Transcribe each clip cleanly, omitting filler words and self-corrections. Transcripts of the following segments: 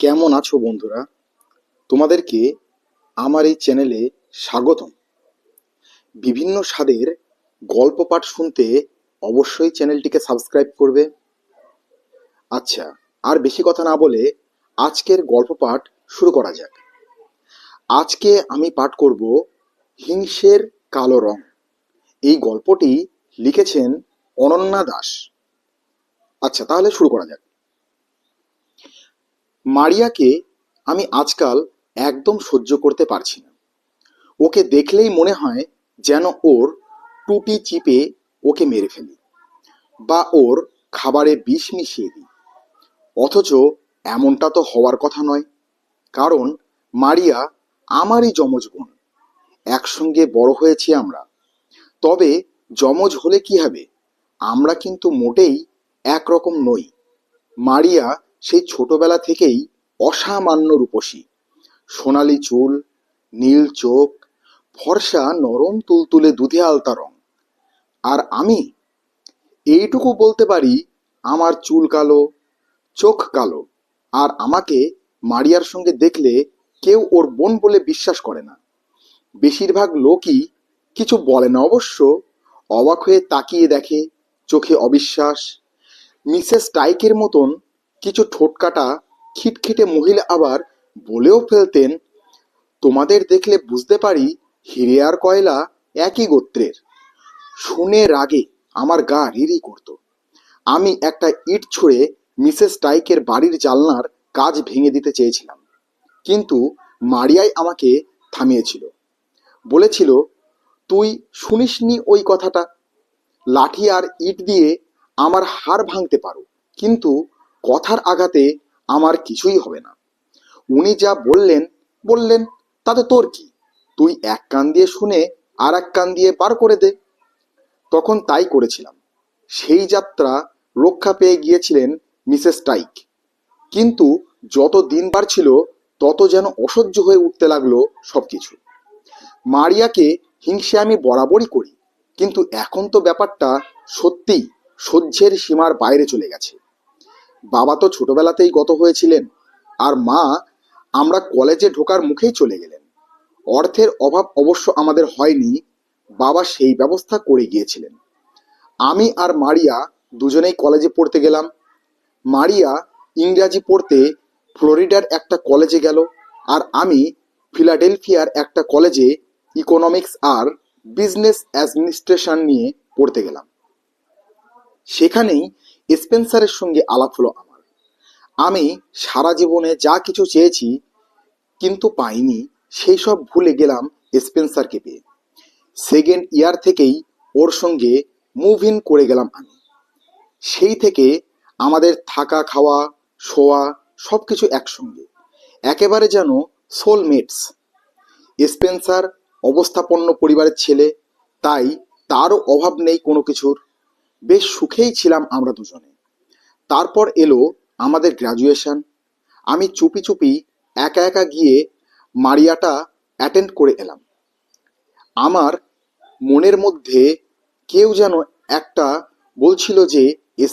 কেমন আছো বন্ধুরা? তোমাদেরকে আমার এই চ্যানেলে স্বাগতম। বিভিন্ন স্বাদের গল্প পাঠ শুনতে অবশ্যই চ্যানেলটিকে সাবস্ক্রাইব করবে। আচ্ছা, আর বেশি কথা না বলে আজকের গল্প পাঠ শুরু করা যাক। আজকে আমি পাঠ করব হিংসের কালো রং। এই গল্পটি লিখেছেন অনন্যা দাস। আচ্ছা, তাহলে শুরু করা যাক। মারিয়াকে আমি আজকাল একদম সহ্য করতে পারছি না। ওকে দেখলেই মনে হয় যেন ওর টুটি চিপে ওকে মেরে ফেলি বা ওর খাবারে বিষ মিশিয়ে দিই। অথচ এমনটা তো হওয়ার কথা নয়, কারণ মারিয়া আমারই যমজ বোন। একসঙ্গে বড় হয়েছি আমরা। তবে যমজ হলে কি হবে, আমরা কিন্তু মোটেই একরকম নই। মারিয়া সেই ছোটবেলা থেকেই অসামান্য রূপসী। সোনালি চুল, নীল চোখ, ফর্সা নরম তুলতুলে দুধে আলতা রং। আর আমি এইটুকু বলতে পারি, আমার চুল কালো, চোখ কালো। আর আমাকে মারিয়ার সঙ্গে দেখলে কেউ ওর বোন বলে বিশ্বাস করে না। বেশিরভাগ লোকই কিছু বলে না অবশ্য, অবাক হয়ে তাকিয়ে দেখে, চোখে অবিশ্বাস। মিসেস টাইকের মতন কিছু ঠোঁটকাটা খিটখিটে মহিলা আবার বলেও ফেলতেন, তোমাদের দেখলে বুঝতে পারি হিরে আর কয়লা একই গোত্রের। শুনে রাগে আমার গা রিরি করত। আমি একটা ইট ছুঁড়ে মিসেস টাইকের বাড়ির জানলার কাজ ভেঙে দিতে চেয়েছিলাম, কিন্তু মারিয়াই আমাকে থামিয়েছিল। বলেছিল, তুই শুনিসনি ওই কথাটা? লাঠি আর ইট দিয়ে আমার হাড় ভাঙতে পারো, কিন্তু কথার আঘাতে আমার কিছুই হবে না। উনি যা বললেন বললেন, তাতে তোর কি? তুই এক কান দিয়ে শুনে আর এক কান দিয়ে বার করে দে। তখন তাই করেছিলাম। সেই যাত্রা রক্ষা পেয়ে গিয়েছিলেন মিসেস টাইক। কিন্তু যত দিন বাড়ছিল তত যেন অসহ্য হয়ে উঠতে লাগলো সবকিছু। মারিয়াকে হিংসে আমি বরাবরই করি, কিন্তু এখন তো ব্যাপারটা সত্যিই সহ্যের সীমার বাইরে চলে গেছে। বাবা তো ছোটবেলাতেই গত হয়েছিলেন, আর মা আমরা কলেজে ঢোকার মুখেই চলে গেলেন। অর্থের অভাব অবশ্য আমাদের হয়নি, বাবা সেই ব্যবস্থা করে গিয়েছিলেন। আমি আর মারিয়া দুজনেই কলেজে পড়তে গেলাম। মারিয়া ইংরাজি পড়তে ফ্লোরিডার একটা কলেজে গেল, আর আমি ফিলাডেলফিয়ার একটা কলেজে ইকোনমিক্স আর বিজনেস অ্যাডমিনিস্ট্রেশন নিয়ে পড়তে গেলাম। সেখানেই স্পেন্সারের সঙ্গে আলাপ হলো আমার। আমি সারা জীবনে যা কিছু চেয়েছি কিন্তু পাইনি, সেই সব ভুলে গেলাম স্পেন্সারকে পেয়ে। সেকেন্ড ইয়ার থেকেই ওর সঙ্গে মুভ ইন করে গেলাম আমি। সেই থেকে আমাদের থাকা, খাওয়া, শোয়া সবকিছু একসঙ্গে, একেবারে যেন সোলমেটস। স্পেন্সার অবস্থাপন্ন পরিবারের ছেলে, তাই তারও অভাব নেই কোনো কিছুর। বেশ সুখেই ছিলাম আমরা দুজনে। তারপর এলো আমাদের গ্র্যাজুয়েশন। আমি চুপি চুপি একা একা গিয়ে মারিয়াটা অ্যাটেন্ড করে এলাম। আমার মনের মধ্যে কেউ যেন একটা বলছিল যে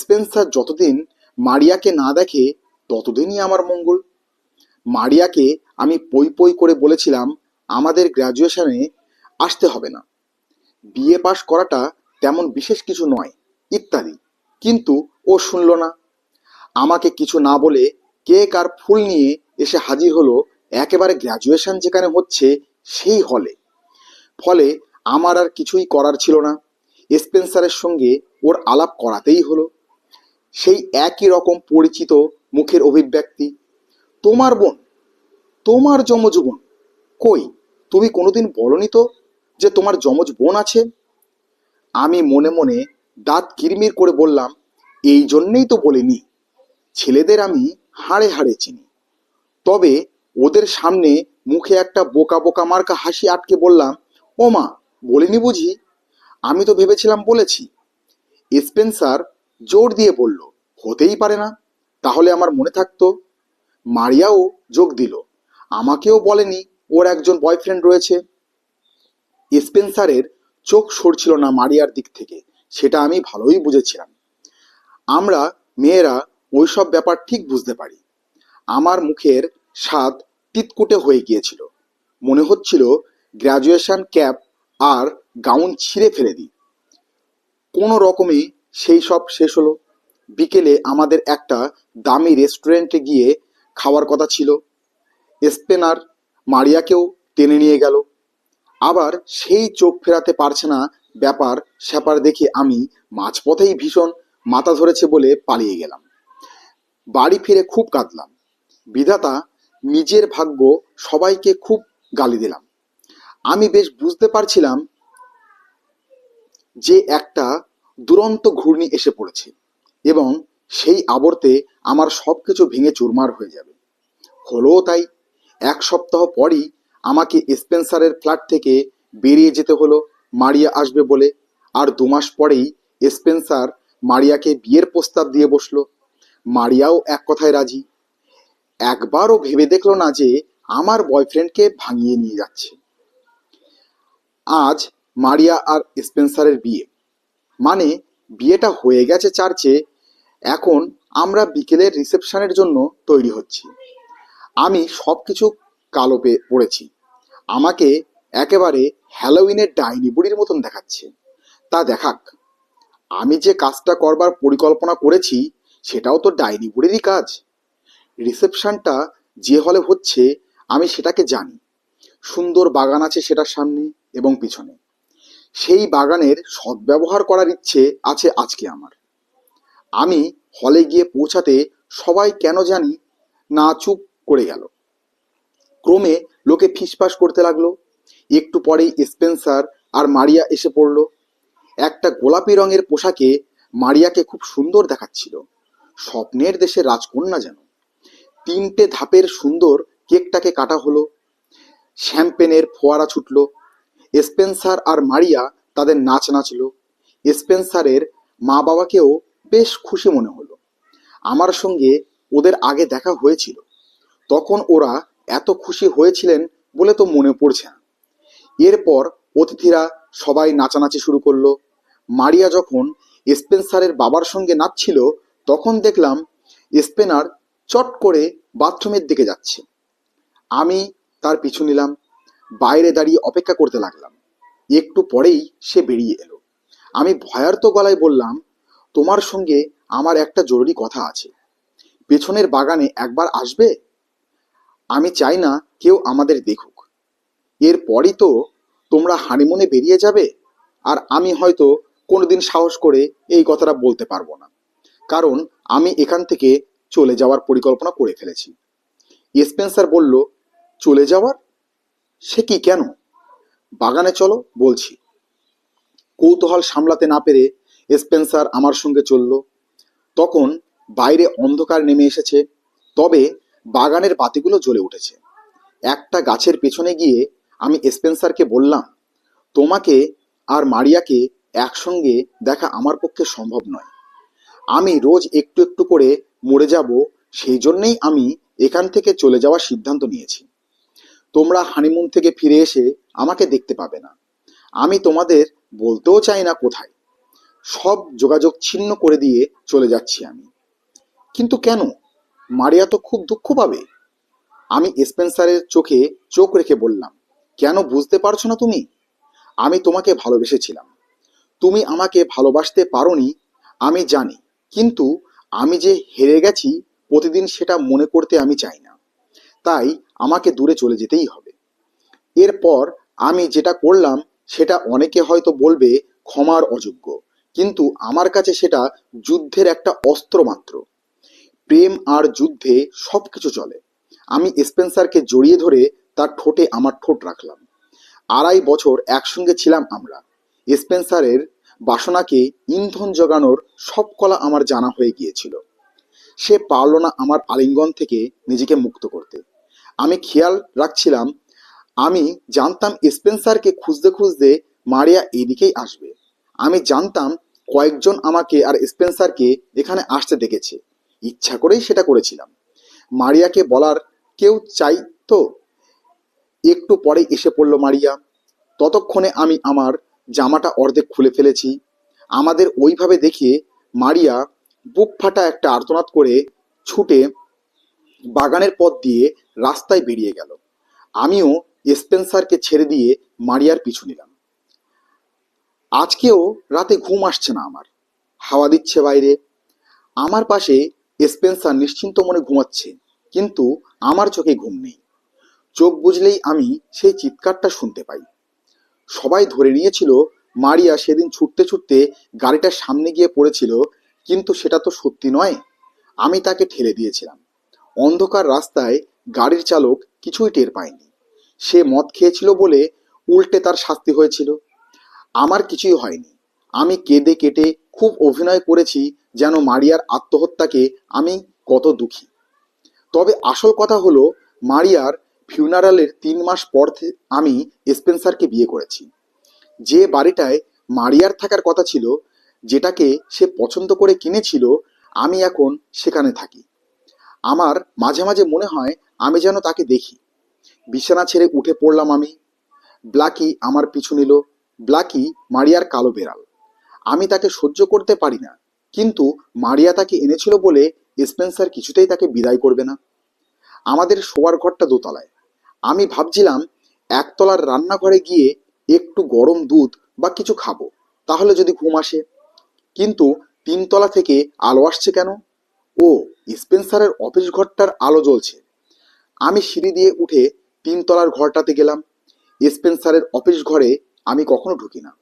স্পেন্সার যতদিন মারিয়াকে না দেখে ততদিনই আমার মঙ্গল। মারিয়াকে আমি পই পই করে বলেছিলাম আমাদের গ্র্যাজুয়েশনে আসতে হবে না, বিএ পাশ করাটা তেমন বিশেষ কিছু নয় ইত্যাদি, কিন্তু ও শুনল না। আমাকে কিছু না বলে কেক আর ফুল নিয়ে এসে হাজির হলো একেবারে গ্র্যাজুয়েশন যেখানে হচ্ছে সেই হলে। ফলে আমার আর কিছুই করার ছিল না, স্পেন্সারের সঙ্গে ওর আলাপ করাতেই হলো। সেই একই রকম পরিচিত মুখের অভিব্যক্তি, তোমার বোন, তোমার যমজ বোন। কই, তুমি কোনোদিন বলনি তো যে তোমার যমজ বোন আছে? আমি মনে মনে দাঁত কিরমির করে বললাম, এই জন্যেই তো বলিনি। ছেলেদের আমি হাড়ে হাড়ে চিনি। তবে ওদের সামনে মুখে একটা বোকা বোকা মার্কা হাসি আটকে বললাম, ও মা, বলিনি বুঝি? আমি তো ভেবেছিলাম বলেছি। স্পেন্সার জোর দিয়ে বলল, হতেই পারে না, তাহলে আমার মনে থাকতো। মারিয়াও যোগ দিল, আমাকেও বলেনি ওর একজন বয়ফ্রেন্ড রয়েছে। স্পেন্সারের চোখ সরছিল না মারিয়ার দিক থেকে, সেটা আমি ভালোই বুঝেছিলাম। আমরা মেয়েরা ওইসব ব্যাপার ঠিক বুঝতে পারি। আমার মুখের স্বাদ তিতকুটে হয়ে গিয়েছিল। মনে হচ্ছিল গ্র্যাজুয়েশন ক্যাপ আর গাউন ছিঁড়ে ফেলে দিই। কোনো রকমে সেই সব শেষ হলো। বিকেলে আমাদের একটা দামি রেস্টুরেন্টে গিয়ে খাওয়ার কথা ছিল। স্পেনার মারিয়াকেও টেনে নিয়ে গেল। আবার সেই চোখ ফেরাতে পারছে না ব্যাপার স্যাপার দেখে আমি মাঝপথেই ভীষণ মাথা ধরেছে বলে পালিয়ে গেলাম। বাড়ি ফিরে খুব কাঁদলাম। বিধাতা, নিজের ভাগ্য সবাইকে খুব গালি দিলাম। আমি বেশ বুঝতে পারছিলাম যে একটা দুরন্ত ঘূর্ণি এসে পড়েছে এবং সেই আবর্তে আমার সব কিছু ভেঙে চুরমার হয়ে যাবে। হলোও তাই। 1 সপ্তাহ পরই আমাকে স্পেন্সারের ফ্ল্যাট থেকে বেরিয়ে যেতে হলো মারিয়া আসবে বলে। আর 2 মাস পরেই স্পেন্সার মারিয়াকে বিয়ের প্রস্তাব দিয়ে বসলো। মারিয়াও এক কথায় রাজি। একবারও ভেবে দেখলো না যে আমার বয়ফ্রেন্ডকে ভাঙিয়ে নিয়ে যাচ্ছে। আজ মারিয়া আর স্পেন্সারের বিয়ে। মানে বিয়েটা হয়ে গেছে চার্চে, এখন আমরা বিকেলের রিসেপশনের জন্য তৈরি হচ্ছি। আমি সব কিছু কালো পড়েছি। আমাকে একেবারে হ্যালোউইনের ডাইনি বুড়ির মতন দেখাচ্ছে। তা দেখাক। আমি যে কাজটা করবার পরিকল্পনা করেছি সেটাও তো ডাইনি বুড়িরই কাজ। রিসেপশনটা যে হলে হচ্ছে আমি সেটাকে জানি। সুন্দর বাগান আছে সেটার সামনে এবং পিছনে। সেই বাগানের সদ্ব্যবহার করার ইচ্ছে আছে আজকে আমার। আমি হলে গিয়ে পৌঁছাতে সবাই কেন জানি না চুপ করে গেল। ক্রমে লোকে ফিসফাস করতে লাগলো। একটু পরেই স্পেন্সার আর মারিয়া এসে পড়ল। একটা গোলাপি রঙের পোশাকে মারিয়াকে খুব সুন্দর দেখাচ্ছিল। স্বপ্নের দেশে রাজকন্যা যেন। 3টে ধাপের সুন্দর কেকটাকে কাটা হলো। শ্যাম্পেনের ফোয়ারা ছুটলো। স্পেন্সার আর মারিয়া তাদের নাচ নাচলো। স্পেন্সারের মা বাবাকেও বেশ খুশি মনে হলো। আমার সঙ্গে ওদের আগে দেখা হয়েছিল, তখন ওরা এত খুশি হয়েছিলেন বলে তো মনে পড়ছে না। এরপর অতিথিরা সবাই নাচানাচি শুরু করলো। মারিয়া যখন স্পেন্সারের বাবার সঙ্গে নাচছিল তখন দেখলাম স্পেনার চট করে বাথরুমের দিকে যাচ্ছে। আমি তার পিছু নিলাম। বাইরে দাঁড়িয়ে অপেক্ষা করতে লাগলাম। একটু পরেই সে বেরিয়ে এলো। আমি ভয়ার্ত গলায় বললাম, তোমার সঙ্গে আমার একটা জরুরি কথা আছে। পেছনের বাগানে একবার আসবে? আমি চাই না কেউ আমাদের দেখুক। এরপরই তো তোমরা হানিমুনে বেরিয়ে যাবে। আর আমি হয়তো কোনোদিন সাহস করে এই কথাটা বলতে পারবো না, কারণ আমি এখান থেকে চলে যাওয়ার পরিকল্পনা করে ফেলেছি। স্পেন্সার বলল, চলে যাওয়ার? সে কি, কেন? বাগানে চলো বলছি। কৌতূহল সামলাতে না পেরে স্পেন্সার আমার সঙ্গে চলল। তখন বাইরে অন্ধকার নেমে এসেছে, তবে বাগানের বাতিগুলো জ্বলে উঠেছে। একটা গাছের পেছনে গিয়ে আমি স্পেন্সারকে বললাম, তোমাকে আর মারিয়াকে একসঙ্গে দেখা আমার পক্ষে সম্ভব নয়। আমি রোজ একটু একটু করে মরে যাব, সেই জন্যেই আমি এখান থেকে চলে যাওয়ার সিদ্ধান্ত নিয়েছি। তোমরা হানিমুন থেকে ফিরে এসে আমাকে দেখতে পাবে না। আমি তোমাদের বলতেও চাই না কোথায়। সব যোগাযোগ ছিন্ন করে দিয়ে চলে যাচ্ছি আমি। কিন্তু কেন? মারিয়া তো খুব দুঃখ পাবে। আমি স্পেন্সারের চোখে চোখ রেখে বললাম, কেন বুঝতে পারছো না তুমি? আমি তোমাকে ভালোবেসেছিলাম। তুমি আমাকে ভালোবাসতে পারোনি আমি জানি, কিন্তু আমি যে হেরে গেছি প্রতিদিন সেটা মনে করতে আমি চাই না। তাই আমাকে দূরে চলে যেতেই হবে। এরপর আমি যেটা করলাম সেটা অনেকে হয়তো বলবে ক্ষমার অযোগ্য, কিন্তু আমার কাছে সেটা যুদ্ধের একটা অস্ত্র মাত্র। প্রেম আর যুদ্ধে সবকিছু চলে। আমি স্পেন্সারকে জড়িয়ে ধরে তার ঠোঁটে আমার ঠোঁট রাখলাম। 2.5 বছর একসঙ্গে ছিলাম আমরা। স্পেন্সারের বাসনাকে ইন্ধন জোগানোর সব কলা আমার জানা হয়ে গিয়েছিল। সে পারল না আমার আলিঙ্গন থেকে নিজেকে মুক্ত করতে। আমি খেয়াল রাখছিলাম। আমি জানতাম স্পেন্সারকে খুঁজতে খুঁজতে মারিয়া এদিকেই আসবে। আমি জানতাম কয়েকজন আমাকে আর স্পেন্সারকে এখানে আসতে দেখেছে। ইচ্ছা করেই সেটা করেছিলাম। মারিয়াকে বলার কেউ চাই তো। একটু পরে এসে পড়ল মারিয়া। ততক্ষণে আমি আমার জামাটা অর্ধেক খুলে ফেলেছি। আমাদের ওইভাবে দেখে মারিয়া বুক ফাটা একটা আর্তনাদ করে ছুটে বাগানের পথ দিয়ে রাস্তায় বেরিয়ে গেল। আমিও স্পেন্সারকে ছেড়ে দিয়ে মারিয়ার পিছু নিলাম। আজকেও রাতে ঘুম আসছে না আমার। হাওয়া দিচ্ছে বাইরে। আমার পাশে স্পেন্সার নিশ্চিন্ত মনে ঘুমাচ্ছে, কিন্তু আমার চোখে ঘুম নেই। চোখ বুজলেই আমি সেই চিৎকারটা শুনতে পাই। সবাই ধরে নিয়েছিল মারিয়া সেদিন ছুটতে ছুটতে গাড়িটার সামনে গিয়ে পড়েছিল, কিন্তু সেটা তো সত্যি নয়। আমি তাকে ঠেলে দিয়েছিলাম। অন্ধকার রাস্তায় গাড়ির চালক কিছুই টের পায়নি। সে মদ খেয়েছিল বলে উল্টে তার শাস্তি হয়েছিল। আমার কিছুই হয়নি। আমি কেঁদে কেটে খুব অভিনয় করেছি যেন মারিয়ার আত্মহত্যাকে আমি কত দুঃখী। তবে আসল কথা হলো, মারিয়ার ফিউনারালের 3 মাস পর আমি স্পেন্সারকে বিয়ে করেছি। যে বাড়িটায় মারিয়ার থাকার কথা ছিল, যেটাকে সে পছন্দ করে কিনেছিল, আমি এখন সেখানে থাকি। আমার মাঝে মাঝে মনে হয় আমি যেন তাকে দেখি। বিছানা ছেড়ে উঠে পড়লাম আমি। ব্লাকি আমার পিছু নিল। ব্লাকি মারিয়ার কালো বেড়াল। আমি তাকে সহ্য করতে পারি না, কিন্তু মারিয়া তাকে এনেছিল বলে স্পেন্সার কিছুতেই তাকে বিদায় করবে না। আমাদের শোয়ার ঘরটা দোতলায়। আমি ভাবছিলাম একতলার রান্নাঘরে গিয়ে একটু গরম দুধ বা কিছু খাবো, তাহলে যদি ঘুম আসে। কিন্তু 3তলা থেকে আলো আসছে কেন? ও, স্পেন্সারের অফিস ঘরটার আলো জ্বলছে। আমি সিঁড়ি দিয়ে উঠে 3তলার ঘরটাতে গেলাম। স্পেন্সারের অফিস ঘরে আমি কখনো ঢুকি না।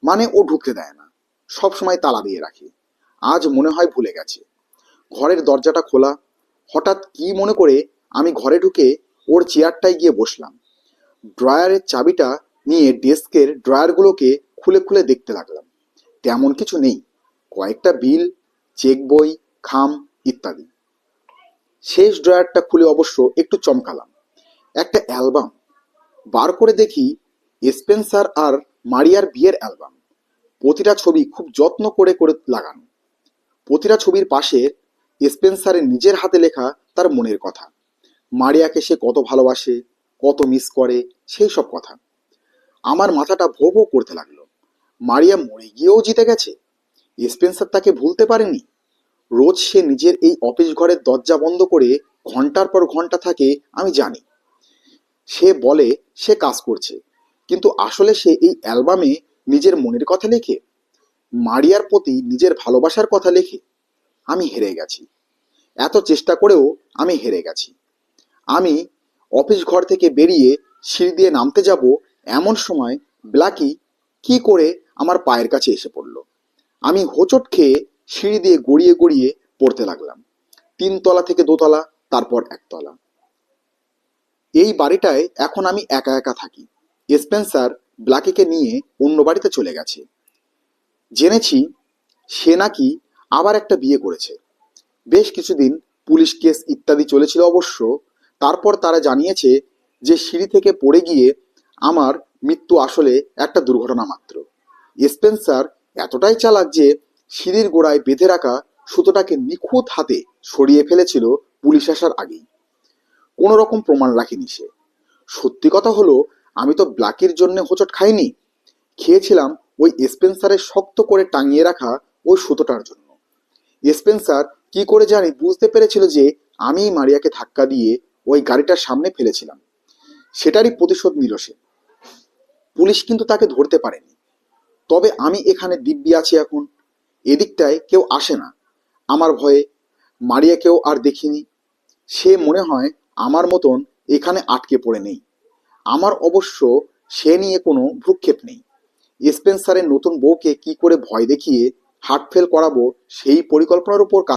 মানে ও ঢুকতে দেয় না, সব সময় তালা দিয়ে রাখে। আজ মনে হয় ভুলে গেছে। ঘরের দরজাটা খোলা। হঠাৎ কি মনে করে আমি ঘরে ঢুকে ওর চেয়ারটায় গিয়ে বসলাম। ড্রয়ারের চাবিটা নিয়ে ডেস্কের ড্রয়ারগুলোকে খুলে খুলে দেখতে লাগলাম। তেমন কিছু নেই। কয়েকটা বিল, চেক বই, খাম ইত্যাদি। শেষ ড্রয়ারটা খুলে অবশ্য একটু চমকালাম। একটা অ্যালবাম বার করে দেখি, স্পেন্সার আর মারিয়ার বিয়ের অ্যালবাম। প্রতিটা ছবি খুব যত্ন করে করে লাগানো। প্রতিটা ছবির পাশে স্পেন্সারের নিজের হাতে লেখা তার মনের কথা। মারিয়াকে সে কত ভালোবাসে, কত মিস করে, সেই সব কথা। আমার মাথাটা ভো ভো করতে লাগলো। মারিয়া মরে গিয়েও জিতে গেছে। স্পেন্সার তাকে ভুলতে পারেনি। রোজ সে নিজের এই অফিস ঘরের দরজা বন্ধ করে ঘন্টার পর ঘন্টা থাকে, আমি জানি। সে বলে সে কাজ করছে, কিন্তু আসলে সে এই অ্যালবামে নিজের মনের কথা লেখে, মারিয়ার প্রতি নিজের ভালোবাসার কথা লেখে। আমি হেরে গেছি। এত চেষ্টা করেও আমি হেরে গেছি। আমি অফিস ঘর থেকে বেরিয়ে সিঁড়ি দিয়ে নামতে যাব, এমন সময় ব্ল্যাকি কি করে আমার পায়ের কাছে এসে পড়ল। আমি হোঁচট খেয়ে সিঁড়ি দিয়ে গড়িয়ে গড়িয়ে পড়তে লাগলাম। 3তলা থেকে দোতলা, তারপর 1তলা। এই বাড়িটায় এখন আমি একা একা থাকি। স্পেন্সার ব্ল্যাকিকে নিয়ে অন্য বাড়িতে চলে গেছে। জেনেছি সে নাকি আবার একটা বিয়ে করেছে। বেশ কিছুদিন পুলিশ কেস ইত্যাদি চলেছিল অবশ্য। তারপর তারা জানিয়েছে যে সিঁড়ি থেকে পড়ে গিয়ে আমার মৃত্যু আসলে একটা দুর্ঘটনা মাত্র। স্পেন্সার এতটাই চালাক যে সিঁড়ির গোড়ায় বেঁধে রাখা সুতোটাকে নিখুঁত হাতে সরিয়ে ফেলেছিল পুলিশ আসার আগেই। কোনো রকম প্রমাণ রাখেনি সে। সত্যি কথা হলো, আমি তো ব্ল্যাকির জন্য হোঁচট খাইনি, খেয়েছিলাম ওই স্পেন্সারের শক্ত করে টাঙিয়ে রাখা ওই সুতোটার জন্য। স্পেন্সার কি করে জানি বুঝতে পেরেছিল যে আমি মারিয়াকে ধাক্কা দিয়ে ওই গাড়িটার সামনে ফেলেছিলাম। সেটারই প্রতিশোধ নিল সে। পুলিশ কিন্তু তাকে ধরতে পারেনি। তবে আমি এখানে দিব্যি আছি এখন। এদিকটায় কেউ আসে না আমার ভয়ে। মারিয়াকেও আর দেখিনি। সে মনে হয় আমার মতন এখানে আটকে পড়ে নেই। আমার অবশ্য সে নিয়ে কোনো ভ্রুক্ষেপ নেই। স্পেন্সারের নতুন বউকে কি করে ভয় দেখিয়ে হার্ট ফেল করাবো, সেই পরিকল্পনার উপর